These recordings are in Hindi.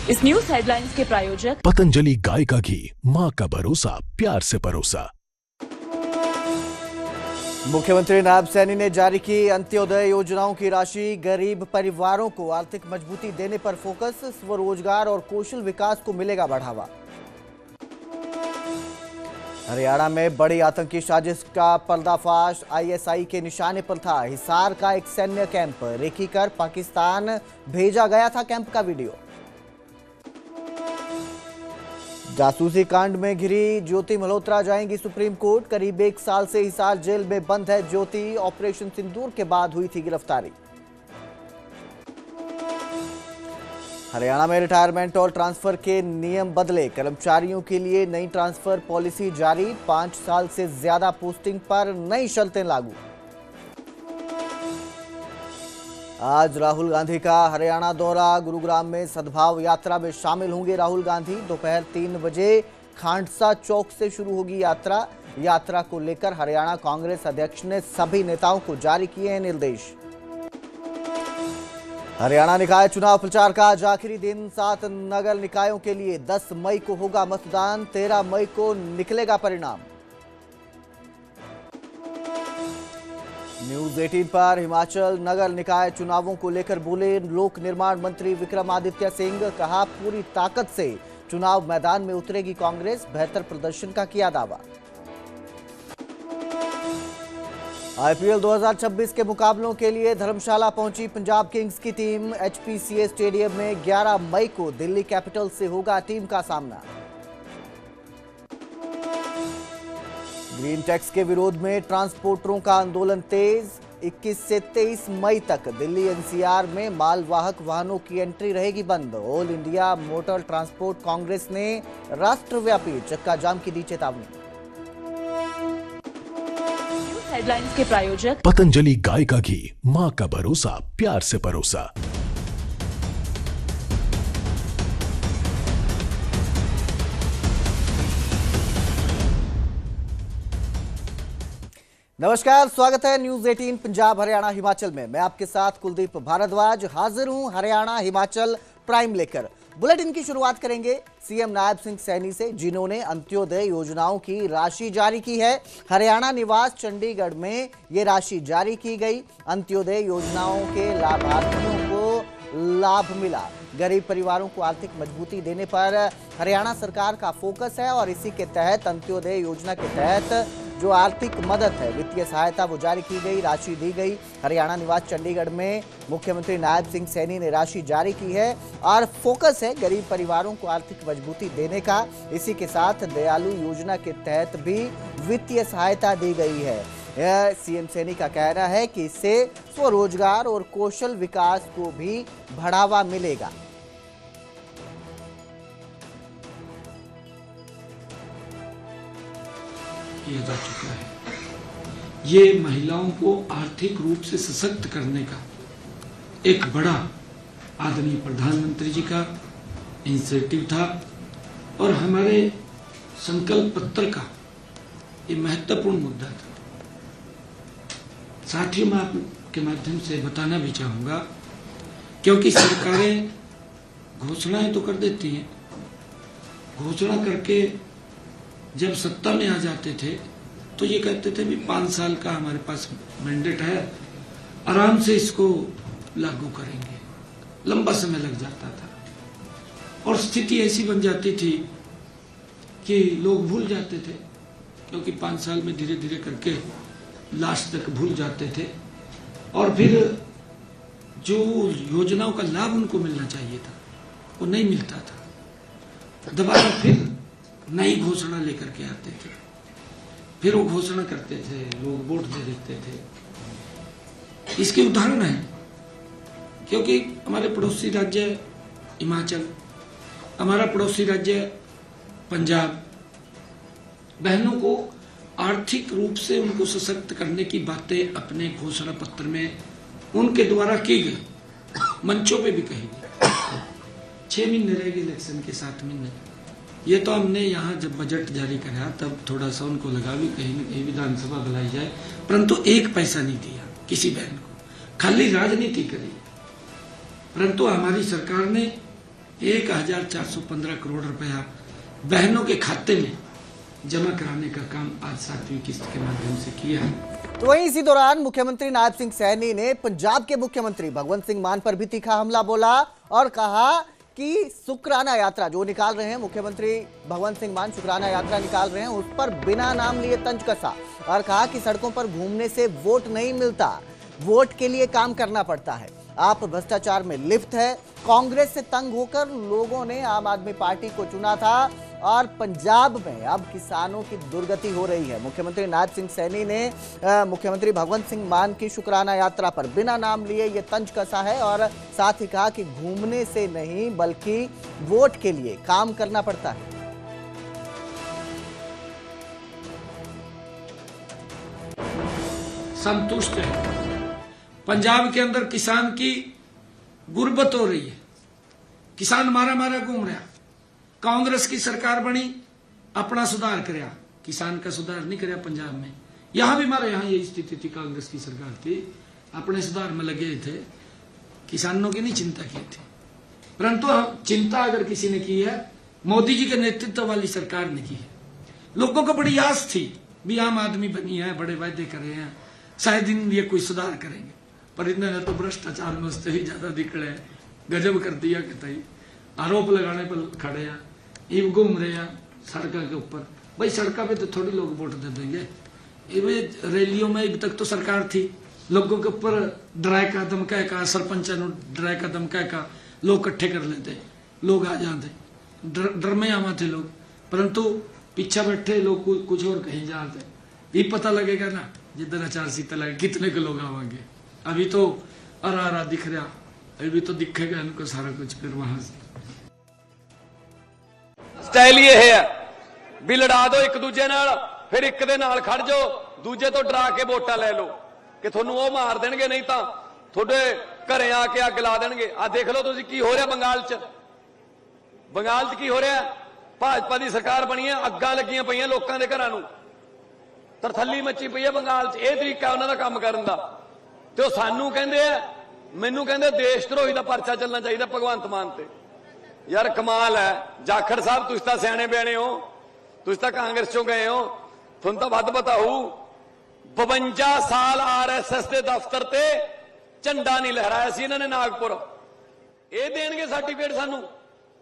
इस न्यूज हेडलाइंस के प्रायोजक पतंजलि गाय का घी, माँ का भरोसा, प्यार से परोसा। मुख्यमंत्री नायब सैनी ने जारी की अंत्योदय योजनाओं की राशि। गरीब परिवारों को आर्थिक मजबूती देने पर फोकस। स्वरोजगार और कौशल विकास को मिलेगा बढ़ावा। हरियाणा में बड़ी आतंकी साजिश का पर्दाफाश। आईएसआई के निशाने पर था हिसार का एक सैन्य कैंप। रेकी कर पाकिस्तान भेजा गया था कैंप का वीडियो। जासूसी कांड में घिरी ज्योति मल्होत्रा जाएंगी सुप्रीम कोर्ट। करीब 1 साल से हिसार जेल में बंद है ज्योति। ऑपरेशन सिंदूर के बाद हुई थी गिरफ्तारी। हरियाणा में रिटायरमेंट और ट्रांसफर के नियम बदले। कर्मचारियों के लिए नई ट्रांसफर पॉलिसी जारी। 5 साल से ज्यादा पोस्टिंग पर नई शर्तें लागू। आज राहुल गांधी का हरियाणा दौरा। गुरुग्राम में सद्भाव यात्रा में शामिल होंगे राहुल गांधी। दोपहर 3 बजे खांडसा चौक से शुरू होगी यात्रा। यात्रा को लेकर हरियाणा कांग्रेस अध्यक्ष ने सभी नेताओं को जारी किए हैं निर्देश। हरियाणा निकाय चुनाव प्रचार का आज आखिरी दिन। 7 नगर निकायों के लिए 10 मई को होगा मतदान। 13 मई को निकलेगा परिणाम। न्यूज 18 पर हिमाचल नगर निकाय चुनावों को लेकर बोले लोक निर्माण मंत्री विक्रमादित्य सिंह। कहा पूरी ताकत से चुनाव मैदान में उतरेगी कांग्रेस। बेहतर प्रदर्शन का किया दावा। आईपीएल 2026 के मुकाबलों के लिए धर्मशाला पहुंची पंजाब किंग्स की टीम। एचपीसीए स्टेडियम में 11 मई को दिल्ली कैपिटल से होगा टीम का सामना। ग्रीन टैक्स के विरोध में ट्रांसपोर्टरों का आंदोलन तेज। 21 से 23 मई तक दिल्ली एनसीआर में मालवाहक वाहनों की एंट्री रहेगी बंद। All India motor transport Congress ने राष्ट्रव्यापी चक्का जाम की दी चेतावनी। न्यूज हेडलाइंस के प्रायोजक पतंजलि गाय का घी, माँ का भरोसा, प्यार से परोसा। नमस्कार, स्वागत है न्यूज 18 पंजाब हरियाणा हिमाचल में। मैं आपके साथ कुलदीप भारद्वाज हाजिर हूं हरियाणा हिमाचल प्राइम लेकर। बुलेटिन की शुरुआत करेंगे सीएम नायब सिंह सैनी से, जिन्होंने अंत्योदय योजनाओं की राशि जारी की है। हरियाणा निवास चंडीगढ़ में ये राशि जारी की गई। अंत्योदय योजनाओं के लाभार्थियों को लाभ मिला। गरीब परिवारों को आर्थिक मजबूती देने पर हरियाणा सरकार का फोकस है और इसी के तहत अंत्योदय योजना के तहत जो आर्थिक मदद है, वित्तीय सहायता वो जारी की गई, राशि दी गई। हरियाणा निवास चंडीगढ़ में मुख्यमंत्री नायब सिंह सैनी ने राशि जारी की है और फोकस है गरीब परिवारों को आर्थिक मजबूती देने का। इसी के साथ दयालु योजना के तहत भी वित्तीय सहायता दी गई है। सीएम सैनी का कहना है कि इससे स्वरोजगार और कौशल विकास को भी बढ़ावा मिलेगा। किया जा चुका है। ये महिलाओं को आर्थिक रूप से सशक्त करने का एक बड़ा आदरणीय प्रधानमंत्री जी का इनिशिएटिव था और हमारे संकल्प पत्र का ये महत्वपूर्ण मुद्दा था। साथ ही मैं आपके माध्यम से बताना भी चाहूंगा, क्योंकि सरकारें घोषणाएं तो कर देती हैं, घोषणा करके जब सत्ता में आ जाते थे तो ये कहते थे भी 5 साल का हमारे पास मैंडेट है, आराम से इसको लागू करेंगे। लंबा समय लग जाता था और स्थिति ऐसी बन जाती थी कि लोग भूल जाते थे, क्योंकि 5 साल में धीरे धीरे करके लास्ट तक भूल जाते थे और फिर जो योजनाओं का लाभ उनको मिलना चाहिए था वो नहीं मिलता था। दोबारा फिर नई घोषणा लेकर के आते थे, फिर वो घोषणा करते थे, लोग वोट दे देते थे। इसके उदाहरण है, क्योंकि हमारे पड़ोसी राज्य हिमाचल, हमारा पड़ोसी राज्य पंजाब, बहनों को आर्थिक रूप से उनको सशक्त करने की बातें अपने घोषणा पत्र में उनके द्वारा की गई, मंचों पे भी कही गई। 6 महीने रह गए इलेक्शन के, 7 महीने। ये तो हमने यहाँ जब बजट जारी करा तब थोड़ा सा उनको लगा भी कहीं न कहीं विधानसभा बुलाई जाए, परंतु 1 पैसा नहीं दिया किसी बहन को, खाली राजनीति करी। परंतु हमारी सरकार ने 1415 करोड़ रुपया बहनों के खाते में जमा कराने का काम आज 7वीं किस्त के माध्यम से किया है। तो वहीं इसी दौरान मुख्यमंत्री नायब सिंह सैनी ने पंजाब के मुख्यमंत्री भगवंत सिंह मान पर भी तीखा हमला बोला और कहा कि शुक्राना यात्रा जो निकाल रहे हैं मुख्यमंत्री भगवंत सिंह मान, शुक्राना यात्रा निकाल रहे हैं, उस पर बिना नाम लिए तंज कसा और कहा कि सड़कों पर घूमने से वोट नहीं मिलता, वोट के लिए काम करना पड़ता है। आप भ्रष्टाचार में लिप्त है। कांग्रेस से तंग होकर लोगों ने आम आदमी पार्टी को चुना था और पंजाब में अब किसानों की दुर्गति हो रही है। मुख्यमंत्री नायब सिंह सैनी ने मुख्यमंत्री भगवंत सिंह मान की शुक्राना यात्रा पर बिना नाम लिए ये तंज कसा है और साथ ही कहा कि घूमने से नहीं बल्कि वोट के लिए काम करना पड़ता है। संतुष्ट है। पंजाब के अंदर किसान की गुर्बत हो रही है, किसान मारा मारा घूम रहा। कांग्रेस की सरकार बनी, अपना सुधार करया, किसान का सुधार नहीं करया पंजाब में। यहां भी हमारे यहां ये स्थिति थी, कांग्रेस की सरकार थी, अपने सुधार में लगे थे, किसानों की नहीं चिंता की थी। परंतु चिंता अगर किसी ने की है, मोदी जी के नेतृत्व वाली सरकार ने की है। लोगों को बड़ी आस थी भी आम आदमी बनी है, बड़े वायदे करे हैं, शायद इन ये कोई सुधार करेंगे, पर इन्होंने तो भ्रष्टाचार में उससे ही ज्यादा निकले, गजब कर दिया कि तई आरोप लगाने पर खड़े हैं, ये घूम रहे हैं सड़कों के ऊपर। भाई सड़कों पे तो थोड़ी लोग वोट दे देंगे, ये रैलियों में अब तक तो सरकार थी, लोगों के ऊपर डराए का धमका का, सरपंच डराए का धमका का लोग इकट्ठे कर लेते, लोग आ जाते, डर में आवा थे लोग, परंतु पीछे बैठे लोग कुछ और कहीं जाते। ये पता लगेगा ना जिधर अचार सीता लगे कितने के लोग आवांगे। अभी तो अरा दिख रहा, अभी तो दिखेगा इनको सारा कुछ फिर वहां से। स्टाइल ये है भी लड़ा दो एक दूजे नाल, फिर एक दे नाल खड़ जाओ, दूजे तो डरा के वोटां ले लो कि थोनू वो मार देणगे, नहीं तां थोड़े घरे आके अग ला देणगे। आ देख लो तुसीं की हो रहा बंगाल च, बंगाल च की हो रहा। भाजपा की सरकार बनी है, अग्गां लगियां पईयां लोकां दे घरां नूं, तरथल्ली मची पई है बंगाल च। यह तरीका उन्हां दा काम करन दा। ते ओह सानू कहंदे आ, मैनू कहंदे देशद्रोही दा परचा चलना चाहिए भगवंत मान ते। यार कमाल है जाखड़ साहब, तुसीं तां सियाणे बियाणे हो, तुसीं तां कांग्रेस चों गए हो, तुहानूं तां वध पता होऊ। 52 साल आरएसएस के दफ्तर ते झंडा नहीं लहराया सी इन्हां ने नागपुर। ये देणगे सर्टिफिकेट सानू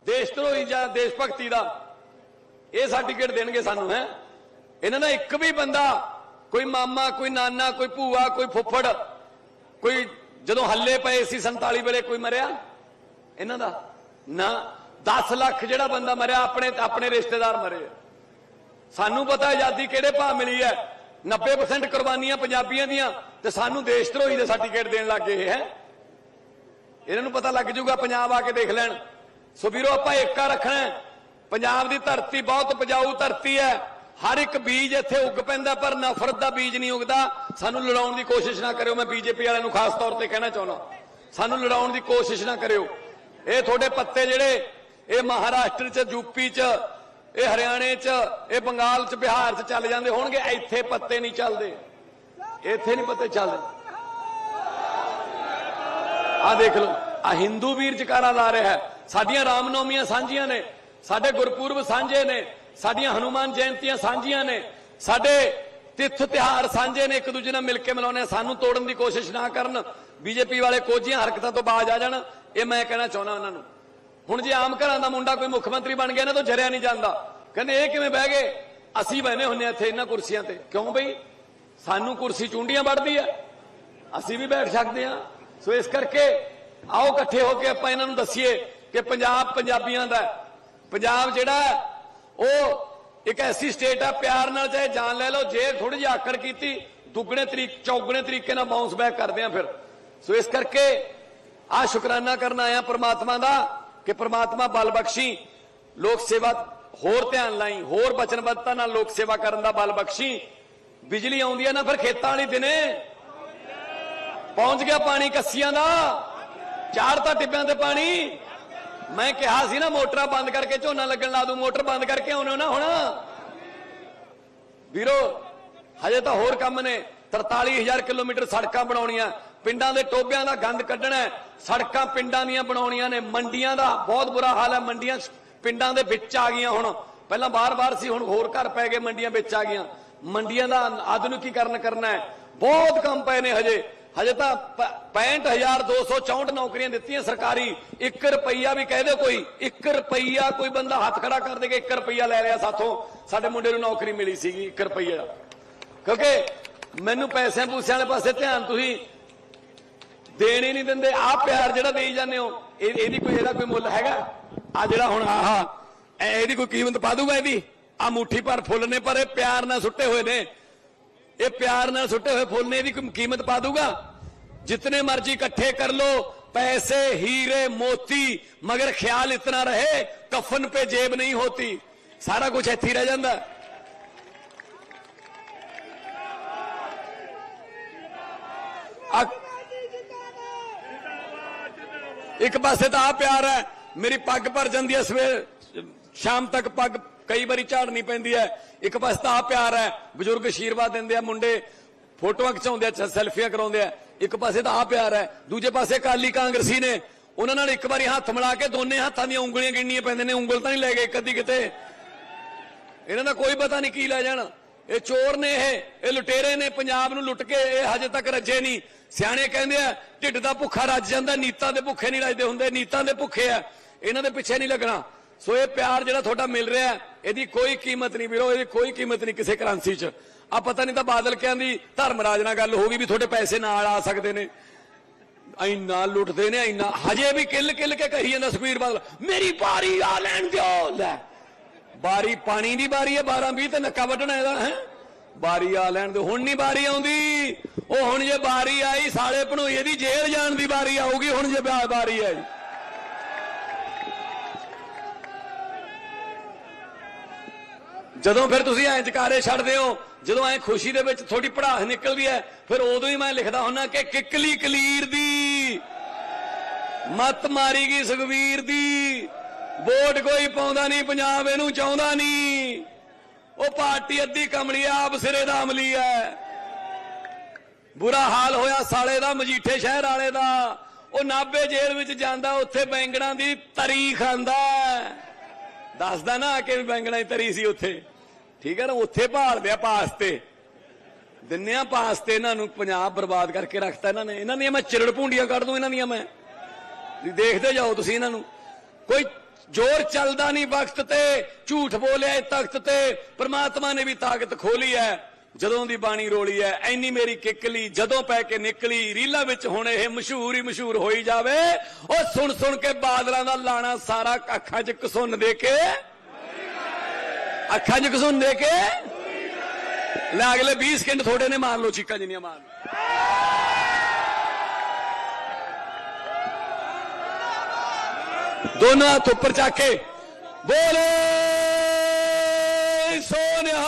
देशद्रोही जां देश भगती दा, ये सर्टिफिकेट देणगे सानू है। इन्हां दा एक भी बंदा, कोई मामा, कोई नाना, कोई भूआ, कोई फुफड़, कोई जदों हल्ले पे सी 47 वेले कोई मरिया इन्हां दा ना। 10 लाख जिहड़ा बंदा मरिया अपने अपने रिश्तेदार मरे। सानू पता आजादी किहड़े भाव मिली है, 90% कुर्बानियां पंजाबियां दियां, ते सानू देशद्रोही दे सर्टिफिकेट देण लग गए है। इन्हां नूं पता लग जूगा, पंजाब आके देख लैण। सो वीरो आपां एकता रखना है। पंजाब दी धरती बहुत उपजाऊ धरती है, हर एक बीज इत्थे उग पैंदा, पर नफरत दा बीज नहीं उगदा। सानू लड़ाउण दी कोशिश ना करियो। मैं बीजेपी वालिआं नूं खास तौर ते कहना चाहुंदा, सानू लड़ाउण दी कोशिश ना करियो। ये थोड़े पत्ते जिहड़े ये महाराष्ट्र च, यूपी च, ये हरियाणे च, ये बंगाल च, बिहार च चल जांदे होणगे, इत्थे पत्ते नहीं चलदे, इत्थे नहीं पत्ते चलदे। आ देख लो, आ हिंदू वीर जकारा ला रहा है। साडियां रामनवमियां सांझियां ने, साडे गुरपुरब सांझे ने, साडियां हनुमान जयंतियां सांझियां ने, साडे तिथ तिहार सांझे ने, एक दूजे नाल मिल के मनाउने। सानू तोड़न दी कोशिश ना करन। बीजेपी वाले कोझियां हरकतां तो बाज आ जाण, ये मैं कहना चाहुंदा उन्हां नूं। हुण जे आम घरां दा मुंडा कोई मुख मंत्री बन गया ना, तो झरिया नहीं जांदा, कहंदे ये किवें बह गए, असीं बहने हुंदे इत्थे इन्हां कुर्सियां ते। क्यों बई सानू कुर्सी चूंडियां वड़दी है, असीं भी बैठ सकदे हां। सो इस करके आओ इकट्ठे होके आपां इन्हां नूं दस्सीए कि पंजाब पंजाबियां दा है। पंजाब जिहड़ा है ਉਹ एक ऐसी स्टेट है, प्यार नाल चाहे जान ले लो, जे थोड़ी जी आकड़ की दुगने चौगने तरीके नाल बाउंस बैक करते हैं फिर। सो इस करके आ शुकराना करना आया परमात्मा दा कि परमात्मा बल बख्शी, लोक सेवा होर ध्यान लाई, होर वचनबद्धता नाल लोक सेवा करन दा बल बख्शी। बिजली आउंदी है ना फिर खेतां वाली दिने पहुंच गया पानी कस्सियां दा, चाड़ता टिब्बियां ते पानी। मैं कहा सी ना मोटर बंद करके झोना लगन ला दूं, मोटर बंद करके आने ना होना वीरो, हजे तो होर काम ने। 43,000 किलोमीटर सड़कां बनाउणीਆਂ, पिंडां दे टोबियां दा गंद कड्ढਣਾ है, सड़कां पिंडां दीयां बनाउणीਆਂ ने, मंडियां दा बहुत बुरा हाल है, मंडियां पिंडां दे विच आ गईयां, हुण पहलां बाहर सी, हुण होर घर पै गए, मंडियां विच आ गईयां, मंडियां दा आधुनिकीकरण करना है, बहुत काम पए ने हजे तो 65,264 नौकरियां दित्तियां सरकारी, 1 रुपया भी कह दे कोई, 1 रुपया कोई बंदा हाथ खड़ा कर देगा, 1 रुपया ले लिया साथों, साडे मुंडे नूं नौकरी मिली सीगी 1 रुपया, क्योंकि मैनू पैसे पूसे वाले पासे ध्यान तुसीं देने नहीं दिंदे, आ प्यार जिहड़ा देई जांदे हो, ਇਹਦਾ कोई मुल हैगा? आ जिहड़ा हुण आहा ਇਹਦੀ कोई कीमत पा दूगा, ਇਹਦੀ आ मुट्ठी भर फुੱਲ ने, पर ਇਹ प्यार नाल सुट्टे होए ने, ये प्यार नाल सुट्टे हुए फुल ने, इसकी कीमत पा दूगा? जितने मर्जी इकट्ठे कर लो पैसे, हीरे मोती, मगर ख्याल इतना रहे कफन पे जेब नहीं होती, सारा कुछ इत्थे रह जाता। एक पासे तो आ प्यार है, मेरी पग भर जाती है, सवेर शाम तक पग कई बारी झाड़नी पैंदी है, एक पासे तो आ प्यार है, बजुर्ग आशीर्वाद देंदे, मुंडे फोटोआं खिचाउंदे, सैल्फियां कराउंदे, एक पासे तो आ प्यार है, दूजे पासे अकाली कांग्रेसी ने उन्हां नाल एक बारी हाथ मिला के दोने हाथां दी उंगलियां गिणनियां पैंदे ने, उंगल तां नहीं लै गए कदी किते, इन्हां दा कोई पता नहीं की लै जाण, ये चोर ने, ये लुटेरे ने, पंजाब नूं लुट के ये हजे तक रजे नहीं, सियाणे कहंदे आ ढिड दा भुखा रज जांदा, नीतां दे भुखे नहीं रजदे हुंदे, नीतां दे भुखे आ, इन्हां दे पिछे नहीं लगना। सो ये प्यार जिहड़ा तुहाडा मिल रहा है, इहदी कोई कीमत नहीं वीरो, इहदी कोई कीमत नहीं किसी करंसी च। आ पता नहीं तो बादल कहन दी धर्मराज नाल गल होगी भी थोड़े पैसे नाल आ सकते ने, इन्ना लुटदे ने, इन्ना हजे भी किल किल के कही जांदा सुखबीर बादल, मेरी बारी आ लैण दिओ, लै बारी पानी दी बारी है, 12-20 ते नक्का वड्ढना इहदा है, बारी आ लैण दिओ, हुण नहीं बारी आउंदी, ओ हुण जे बारी आई साले भणोईए दी जेल जाण दी बारी आऊगी, हुण जे बारी आई। ਜਦੋਂ ਫਿਰ ਤੁਸੀਂ ਐਂ ਜਕਾਰੇ ਛੱਡਦੇ ਹੋ, ਜਦੋਂ ਐਂ ਖੁਸ਼ੀ ਦੇ ਵਿੱਚ ਥੋੜੀ ਪੜਾਸ ਨਿਕਲਦੀ ਹੈ, ਫਿਰ ਉਦੋਂ ਹੀ ਮੈਂ ਲਿਖਦਾ ਹੁੰਨਾ ਕਿ ਕਿੱਕਲੀ ਕਲੀਰ ਦੀ ਮੱਤ ਮਾਰੀ ਗਈ ਸੁਖਵੀਰ ਦੀ, ਵੋਟ ਕੋਈ ਪਾਉਂਦਾ ਨਹੀਂ, ਪੰਜਾਬ ਇਹਨੂੰ ਚਾਹੁੰਦਾ ਨਹੀਂ, ਉਹ ਪਾਰਟੀ ਅੱਧੀ ਕਮਲੀ ਆ, ਆਪ ਸਿਰੇ ਦਾ ਅਮਲੀ ਹੈ। ਬੁਰਾ ਹਾਲ ਹੋਇਆ ਸਾਲੇ ਦਾ, ਮਜੀਠੇ ਸ਼ਹਿਰ ਵਾਲੇ ਦਾ, ਉਹ ਨਾਭੇ ਜੇਲ੍ਹ ਵਿੱਚ ਜਾਂਦਾ, ਉੱਥੇ ਬੈਂਗਣਾ ਦੀ ਤਰੀ ਖਾਂਦਾ, ਦੱਸਦਾ ਨਾ ਕਿ ਬੈਂਗਣਾ ਦੀ ਤਰੀ ਸੀ ਉੱਥੇ, ठीक है ना, उत्थे भालदे आ पास्ते, दिन्ने आ पास्ते, इन्हों पंजाब बर्बाद करके रखता इन्होंने, इन्होंने मैं चिरड़ भूंडियां कढ़ दूं, इन्हों मैं देखते जाओ तुसीं, इन्हों कोई जोर चलदा नहीं वक्त ते, झूठ बोलिया तख्त ते, परमात्मा ने भी ताकत खोली है, जदों दी बाणी रोली है, ऐनी मेरी किकली जदों पै के निकली, रीलां विच हुण इह मशहूर ही मशहूर होई जावे, ओ सुन सुन के बादलां दा लाणा सारा अखां च घसुन दे के, अखा च घसुन दे के ले, अगले 20 सेकंड थोड़े ने मार लो चीका जिन्नियां मार, दोनों हाथ ऊपर चाके बोले सोनिया,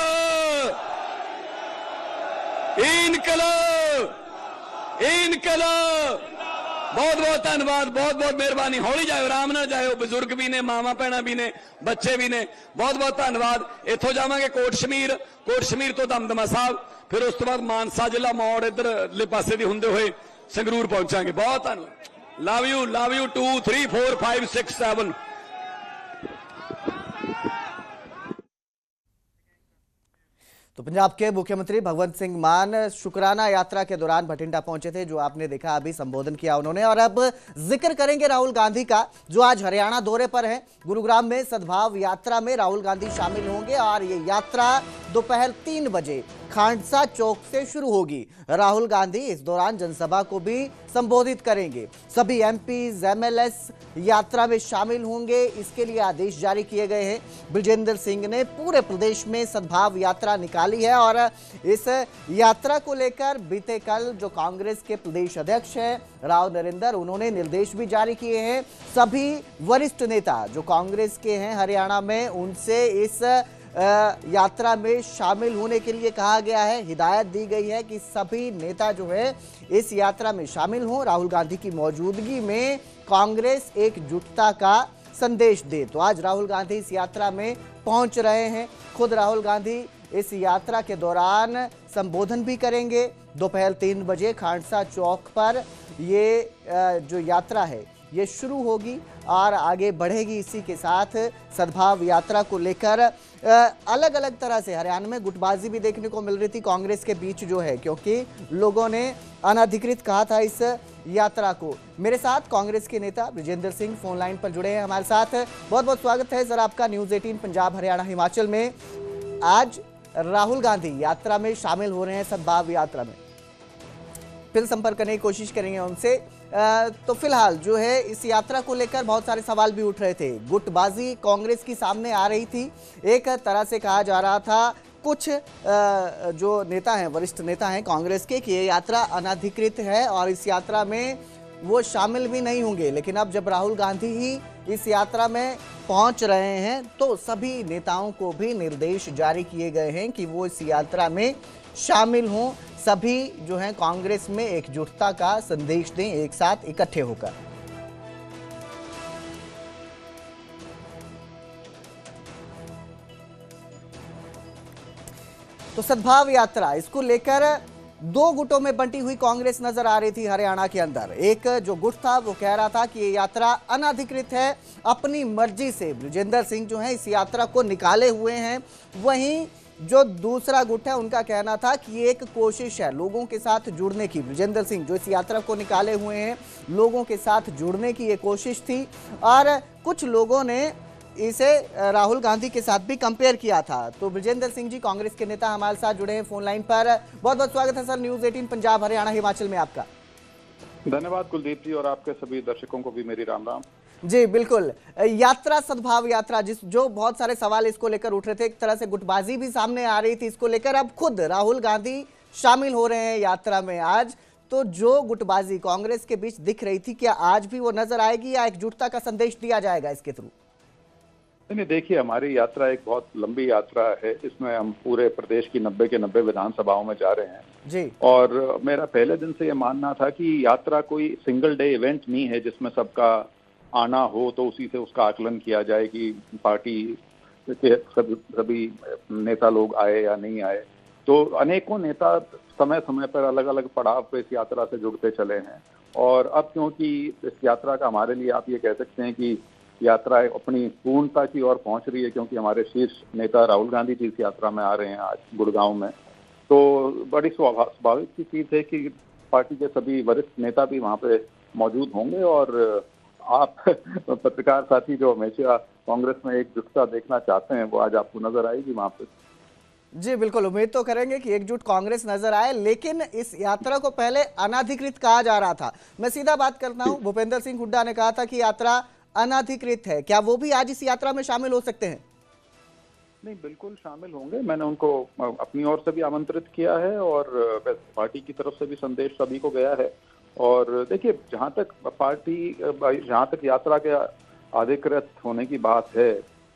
इनकलाब इनकलाब। बहुत बहुत धन्यवाद, बहुत बहुत मेहरबानी, हौली जाओ, आराम नाल जाओ, बजुर्ग भी ने, मावा भैणां भी ने, बच्चे भी ने, बहुत बहुत धन्यवाद। इत्थों जावांगे कोटशमीर तो दमदमा साहब, फिर उस तो बाद मानसा जिला मोड़ इधरले पासे दी हुंदे होए संगरूर पहुंचांगे। बहुत धन्यवाद, लव यू 2 3 4 5 6 7। तो पंजाब के मुख्यमंत्री भगवंत सिंह मान शुक्राना यात्रा के दौरान भटिंडा पहुंचे थे, जो आपने देखा अभी संबोधन किया उन्होंने। और अब जिक्र करेंगे राहुल गांधी का, जो आज हरियाणा दौरे पर हैं। गुरुग्राम में सद्भाव यात्रा में राहुल गांधी शामिल होंगे और ये यात्रा दोपहर 3 बजे खांडसा चौक से शुरू होगी। राहुल गांधी इस दौरान जनसभा को भी संबोधित करेंगे। सभी एमपीज एमएलएस यात्रा में शामिल होंगे, इसके लिए आदेश जारी किए गए हैं। बृजेंद्र सिंह ने पूरे प्रदेश में सद्भाव यात्रा निकाली है और इस यात्रा को लेकर बीते कल जो कांग्रेस के प्रदेश अध्यक्ष हैं राव नरेंद्र, उन्होंने निर्देश भी जारी किए हैं। सभी वरिष्ठ नेता जो कांग्रेस के हैं हरियाणा में, उनसे इस यात्रा में शामिल होने के लिए कहा गया है। हिदायत दी गई है कि सभी नेता जो है इस यात्रा में शामिल हों। राहुल गांधी की मौजूदगी में कांग्रेस एकजुटता का संदेश दे। तो आज राहुल गांधी इस यात्रा में पहुंच रहे हैं। खुद राहुल गांधी इस यात्रा के दौरान संबोधन भी करेंगे। दोपहर 3 बजे खांडसा चौक पर ये जो यात्रा है ये शुरू होगी और आगे बढ़ेगी। इसी के साथ सद्भाव यात्रा को लेकर अलग अलग तरह से हरियाणा में गुटबाजी भी देखने को मिल रही थी कांग्रेस के बीच जो है, क्योंकि लोगों ने अनधिकृत कहा था इस यात्रा को। मेरे साथ कांग्रेस के नेता ब्रिजेंद्र सिंह फोन लाइन पर जुड़े हैं हमारे साथ। बहुत बहुत स्वागत है सर आपका न्यूज़ 18 पंजाब हरियाणा हिमाचल में। आज राहुल गांधी यात्रा में शामिल हो रहे हैं, सद्भाव यात्रा में। फिर संपर्क करने की कोशिश करेंगे उनसे। तो फिलहाल जो है इस यात्रा को लेकर बहुत सारे सवाल भी उठ रहे थे। गुटबाजी कांग्रेस की सामने आ रही थी। एक तरह से कहा जा रहा था कुछ जो नेता हैं, वरिष्ठ नेता हैं कांग्रेस के, कि ये यात्रा अनधिकृत है और इस यात्रा में वो शामिल भी नहीं होंगे। लेकिन अब जब राहुल गांधी ही इस यात्रा में पहुंच रहे हैं तो सभी नेताओं को भी निर्देश जारी किए गए हैं कि वो इस यात्रा में शामिल हों। सभी जो हैं कांग्रेस में एकजुटता का संदेश दें, एक साथ इकट्ठे होकर। तो सद्भाव यात्रा, इसको लेकर 2 गुटों में बंटी हुई कांग्रेस नजर आ रही थी हरियाणा के अंदर। एक जो गुट था वो कह रहा था कि ये यात्रा अनधिकृत है, अपनी मर्जी से ब्रिजेंद्र सिंह जो है इस यात्रा को निकाले हुए हैं। वहीं जो दूसरा गुट है उनका कहना था कि ये एक कोशिश है लोगों के साथ जुड़ने की। ब्रिजेंद्र सिंह जो इस यात्रा को निकाले हुए हैं, लोगों के साथ जुड़ने की ये कोशिश थी। और कुछ लोगों ने इसे राहुल गांधी के साथ भी कंपेयर किया था। तो ब्रिजेंद्र सिंह जी कांग्रेस के नेता हमारे साथ जुड़े हैं फोन लाइन पर। बहुत बहुत स्वागत है सर न्यूज़ 18 पंजाब हरियाणा हिमाचल में आपका। धन्यवाद कुलदीप जी, और आपके सभी दर्शकों को भी मेरी राम राम। जी बिल्कुल, यात्रा सद्भाव यात्रा जो बहुत सारे सवाल इसको लेकर उठ रहे थे, एक तरह से गुटबाजी भी सामने आ रही थी इसको लेकर। अब खुद राहुल गांधी शामिल हो रहे हैं यात्रा में आज। तो जो गुटबाजी कांग्रेस के बीच दिख रही थी, क्या आज भी वो नजर आएगी या एकजुटता का संदेश दिया जाएगा इसके थ्रू? नहीं, देखिए, हमारी यात्रा एक बहुत लंबी यात्रा है। इसमें हम पूरे प्रदेश की 90 के 90 विधानसभाओं में जा रहे हैं जी। और मेरा पहले दिन से ये मानना था कि यात्रा कोई सिंगल डे इवेंट नहीं है जिसमें सबका आना हो तो उसी से उसका आकलन किया जाए कि पार्टी के सभी नेता लोग आए या नहीं आए। तो अनेकों नेता समय समय पर अलग अलग पड़ाव पे इस यात्रा से जुड़ते चले हैं। और अब क्योंकि इस यात्रा का हमारे लिए आप ये कह सकते हैं कि यात्रा अपनी पूर्णता की ओर पहुंच रही है, क्योंकि हमारे शीर्ष नेता राहुल गांधी जी इस यात्रा में आ रहे हैं आज गुड़गांव में। तो बड़ी स्वाभाविक सी चीज है कि पार्टी के सभी वरिष्ठ नेता भी वहां पे मौजूद होंगे। और आप पत्रकार साथी जो हमेशा कांग्रेस में एकजुटता देखना चाहते हैं वो आज आपको नजर आएगी वहां पे। जी बिल्कुल, उम्मीद तो करेंगे कि एकजुट कांग्रेस नजर आए। लेकिन इस यात्रा को पहले अनधिकृत कहा जा रहा था। मैं सीधा बात करता हूं, भूपेंद्र सिंह हुड्डा ने कहा था कि यात्रा अनधिकृत है। क्या वो भी आज इस यात्रा में शामिल हो सकते हैं? नहीं, बिल्कुल शामिल होंगे। मैंने उनको अपनी ओर से भी आमंत्रित किया है और पार्टी की तरफ से भी संदेश सभी को गया है। और देखिए, जहां तक यात्रा के अधिकृत होने की बात है,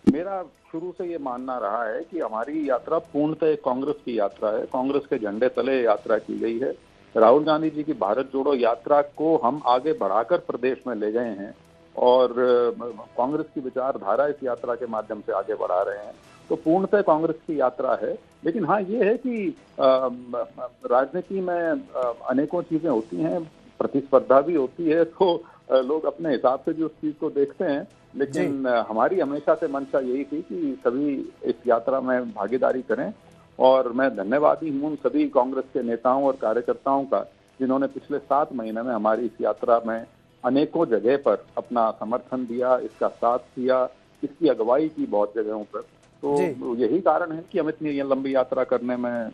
मेरा शुरू से ये मानना रहा है कि हमारी यात्रा पूर्णतः कांग्रेस की यात्रा है। कांग्रेस के झंडे तले यात्रा की गई है। राहुल गांधी जी की भारत जोड़ो यात्रा को हम आगे बढ़ाकर प्रदेश में ले गए हैं और कांग्रेस की विचारधारा इस यात्रा के माध्यम से आगे बढ़ा रहे हैं। तो पूर्णतः कांग्रेस की यात्रा है। लेकिन हाँ, ये है कि राजनीति में अनेकों चीजें होती हैं, प्रतिस्पर्धा भी होती है, तो लोग अपने हिसाब से भी उस चीज को देखते हैं। लेकिन हमारी हमेशा से मंशा यही थी कि सभी इस यात्रा में भागीदारी करें। और मैं धन्यवादी हूं उन सभी कांग्रेस के नेताओं और कार्यकर्ताओं का जिन्होंने पिछले 7 महीने में हमारी इस यात्रा में अनेकों जगह पर अपना समर्थन दिया, इसका साथ दिया, इसकी अगुवाई की बहुत जगहों पर। तो यही कारण है कि हम इतनी लंबी यात्रा करने में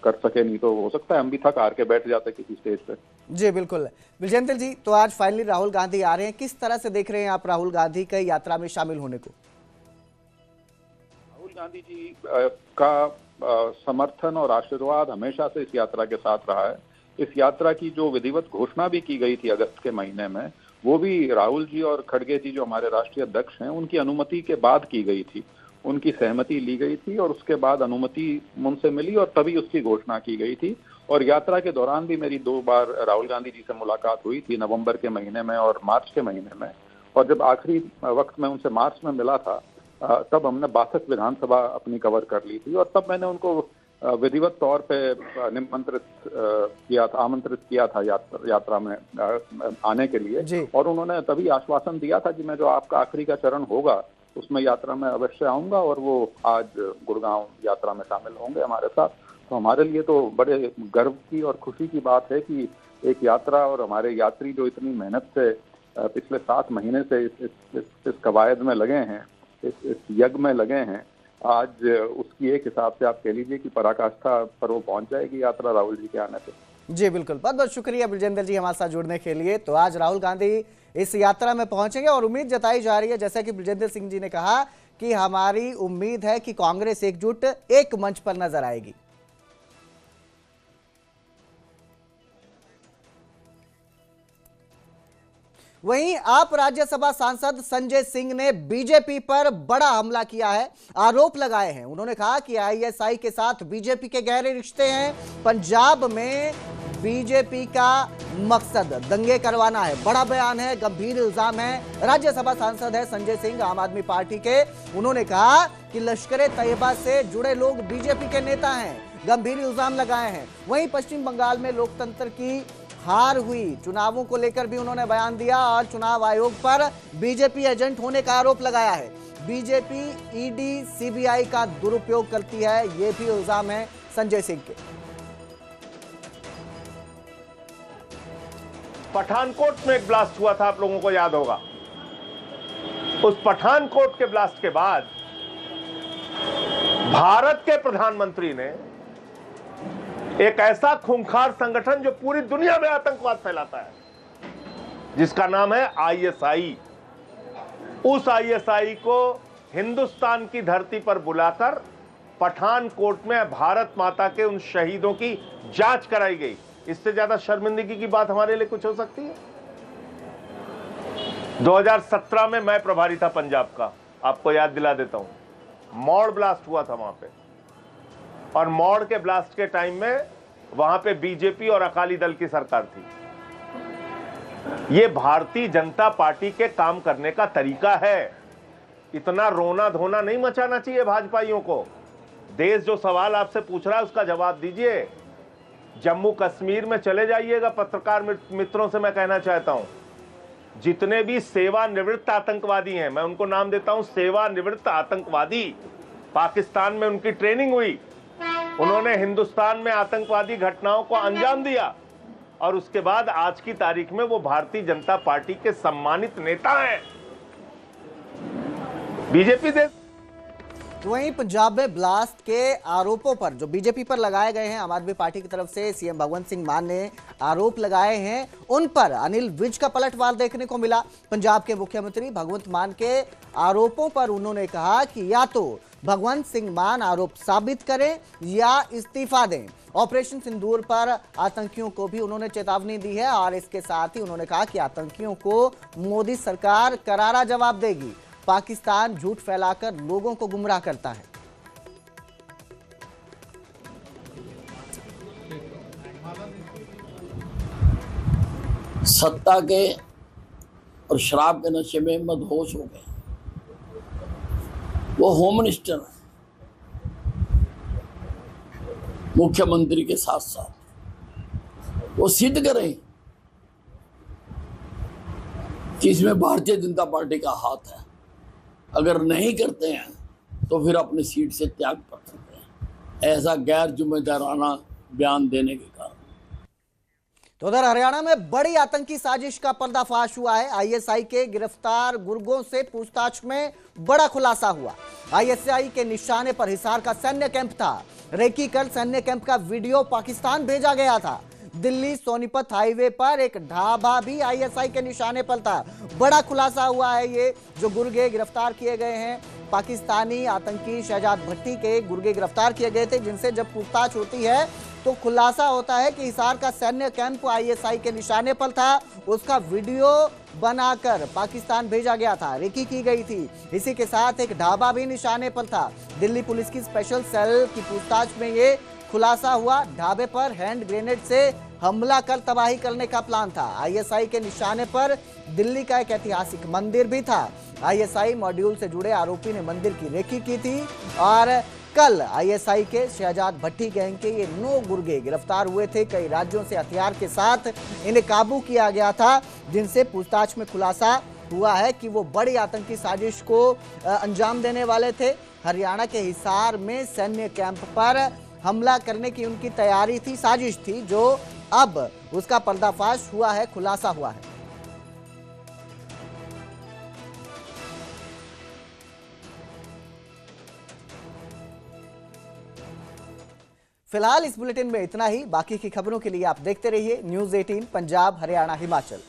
कर सके, नहीं तो हो सकता है हम भी थक हार के बैठ जाते किसी स्टेज पे। जी बिल्कुल। ब्रिजेंद्र जी, तो आज फाइनली राहुल गांधी आ रहे हैं, किस तरह से देख रहे हैं आप राहुल गांधी के यात्रा में शामिल होने को? राहुल गांधी जी का समर्थन और आशीर्वाद हमेशा से इस यात्रा के साथ रहा है। इस यात्रा की जो विधिवत घोषणा भी की गई थी अगस्त के महीने में, वो भी राहुल जी और खड़गे जी जो हमारे राष्ट्रीय अध्यक्ष हैं उनकी अनुमति के बाद की गई थी। उनकी सहमति ली गई थी और उसके बाद अनुमति उनसे मिली और तभी उसकी घोषणा की गई थी। और यात्रा के दौरान भी मेरी 2 बार राहुल गांधी जी से मुलाकात हुई थी, नवंबर के महीने में और मार्च के महीने में। और जब आखिरी वक्त में उनसे मार्च में मिला था, तब हमने 62 विधानसभा अपनी कवर कर ली थी। और तब मैंने उनको विधिवत तौर पे आमंत्रित किया था यात्रा में आने के लिए, और उन्होंने तभी आश्वासन दिया था कि मैं जो आपका आखिरी का चरण होगा उसमें यात्रा में अवश्य आऊंगा, और वो आज गुड़गांव यात्रा में शामिल होंगे हमारे साथ। तो हमारे लिए तो बड़े गर्व की और खुशी की बात है कि एक यात्रा और हमारे यात्री जो इतनी मेहनत से पिछले 7 महीने से इस कवायद में लगे हैं, इस यज्ञ में लगे हैं, आज उसकी एक हिसाब से आप कह लीजिए कि पराकाष्ठा पर वो पहुंच जाएगी यात्रा राहुल जी के आने से। जी बिल्कुल, बहुत बहुत शुक्रिया बृजेंद्र जी हमारे साथ जुड़ने के लिए। तो आज राहुल गांधी इस यात्रा में पहुंचेंगे और उम्मीद जताई जा रही है, जैसा कि बृजेंद्र सिंह जी ने कहा कि हमारी उम्मीद है कि कांग्रेस एकजुट एक मंच पर नजर आएगी। वहीं आप राज्यसभा सांसद संजय सिंह ने बीजेपी पर बड़ा हमला किया है, आरोप लगाए हैं। उन्होंने कहा कि आईएसआई के साथ बीजेपी के गहरे रिश्ते हैं, पंजाब में बीजेपी का मकसद दंगे करवाना है। बड़ा बयान है, गंभीर इल्जाम है। राज्यसभा सांसद है संजय सिंह आम आदमी पार्टी के। उन्होंने कहा कि लश्कर-ए-तैयबा से जुड़े लोग बीजेपी के नेता हैं, गंभीर इल्जाम लगाए हैं। वहीं पश्चिम बंगाल में लोकतंत्र की हार हुई, चुनावों को लेकर भी उन्होंने बयान दिया और चुनाव आयोग पर बीजेपी एजेंट होने का आरोप लगाया है। बीजेपी ईडी सीबीआई का दुरुपयोग करती है, ये भी इल्जाम है संजय सिंह के। पठानकोट में एक ब्लास्ट हुआ था, आप लोगों को याद होगा। उस पठानकोट के ब्लास्ट के बाद भारत के प्रधानमंत्री ने एक ऐसा खूंखार संगठन जो पूरी दुनिया में आतंकवाद फैलाता है, जिसका नाम है आईएसआई, उस आईएसआई को हिंदुस्तान की धरती पर बुलाकर पठानकोट में भारत माता के उन शहीदों की जांच कराई गई। इससे ज्यादा शर्मिंदगी की बात हमारे लिए कुछ हो सकती है? 2017 में मैं प्रभारी था पंजाब का, आपको याद दिला देता हूं। मौड़ ब्लास्ट हुआ था वहां पे, और मौड़ के ब्लास्ट के टाइम में वहां पे बीजेपी और अकाली दल की सरकार थी। ये भारतीय जनता पार्टी के काम करने का तरीका है। इतना रोना धोना नहीं मचाना चाहिए भाजपाइयों को। देश जो सवाल आपसे पूछ रहा है उसका जवाब दीजिए। जम्मू कश्मीर में चले जाइएगा, पत्रकार मित्रों से मैं कहना चाहता हूं, जितने भी सेवानिवृत्त आतंकवादी हैं, मैं उनको नाम देता हूं सेवानिवृत्त आतंकवादी, पाकिस्तान में उनकी ट्रेनिंग हुई, उन्होंने हिंदुस्तान में आतंकवादी घटनाओं को अंजाम दिया, और उसके बाद आज की तारीख में वो भारतीय जनता पार्टी के सम्मानित नेता हैं। बीजेपी दे। तो वहीं पंजाब में ब्लास्ट के आरोपों पर जो बीजेपी पर लगाए गए हैं, आम आदमी पार्टी की तरफ से सीएम भगवंत सिंह मान ने आरोप लगाए हैं, उन पर अनिल विज का पलटवार देखने को मिला। पंजाब के मुख्यमंत्री भगवंत मान के आरोपों पर उन्होंने कहा कि या तो भगवंत सिंह मान आरोप साबित करें या इस्तीफा दें। ऑपरेशन सिंदूर पर आतंकियों को भी उन्होंने चेतावनी दी है, और इसके साथ ही उन्होंने कहा कि आतंकियों को मोदी सरकार करारा जवाब देगी। पाकिस्तान झूठ फैलाकर लोगों को गुमराह करता है। सत्ता के और शराब के नशे में मदहोश हो गए। वो होम मिनिस्टर है, मुख्यमंत्री के साथ साथ वो सिद्ध करें कि इसमें भारतीय जनता पार्टी का हाथ है। अगर नहीं करते हैं तो फिर अपनी सीट से त्याग कर सकते हैं, ऐसा गैर जिम्मेदाराना बयान देने के कारण। तो उधर हरियाणा में बड़ी आतंकी साजिश का पर्दाफाश हुआ है। आईएसआई के गिरफ्तार गुर्गों से पूछताछ में बड़ा खुलासा हुआ। आईएसआई के निशाने पर हिसार का सैन्य कैंप था। रेकी कर सैन्य कैंप का वीडियो पाकिस्तान भेजा गया था। दिल्ली सोनीपत हाईवे पर एक ढाबा भी आईएसआई के निशाने पर था। बड़ा खुलासा हुआ है। ये जो गुर्गे गिरफ्तार किए गए हैं, पाकिस्तानी आतंकी शहजाद भट्टी के गुर्गे गिरफ्तार किए गए थे, जिनसे जब पूछताछ होती है तो खुलासा होता है कि हिसार का सैन्य कैंप आईएसआई के निशाने पर था। उसका वीडियो बनाकर पाकिस्तान भेजा गया था, रेकी की गई थी। इसी के साथ एक ढाबा भी निशाने पर था। दिल्ली पुलिस की स्पेशल सेल की पूछताछ में ये खुलासा हुआ। ढाबे पर हैंड ग्रेनेड से हमला कर तबाही करने का प्लान था। आईएसआई के निशाने पर दिल्ली का एक ऐतिहासिक मंदिर भी था। आईएसआई मॉड्यूल से जुड़े आरोपी ने मंदिर की रेकी की थी और कल आईएसआई के शहजाद भट्टी गैंग के ये 9 गुर्गे गिरफ्तार हुए थे। कई राज्यों से हथियार के साथ इन्हें काबू किया गया था, जिनसे पूछताछ में खुलासा हुआ है कि वो बड़ी आतंकी साजिश को अंजाम देने वाले थे। हरियाणा के हिसार में सैन्य कैंप पर हमला करने की उनकी तैयारी थी, साजिश थी, जो अब उसका पर्दाफाश हुआ है, खुलासा हुआ है। फिलहाल इस बुलेटिन में इतना ही। बाकी की खबरों के लिए आप देखते रहिए न्यूज़ 18 पंजाब हरियाणा हिमाचल।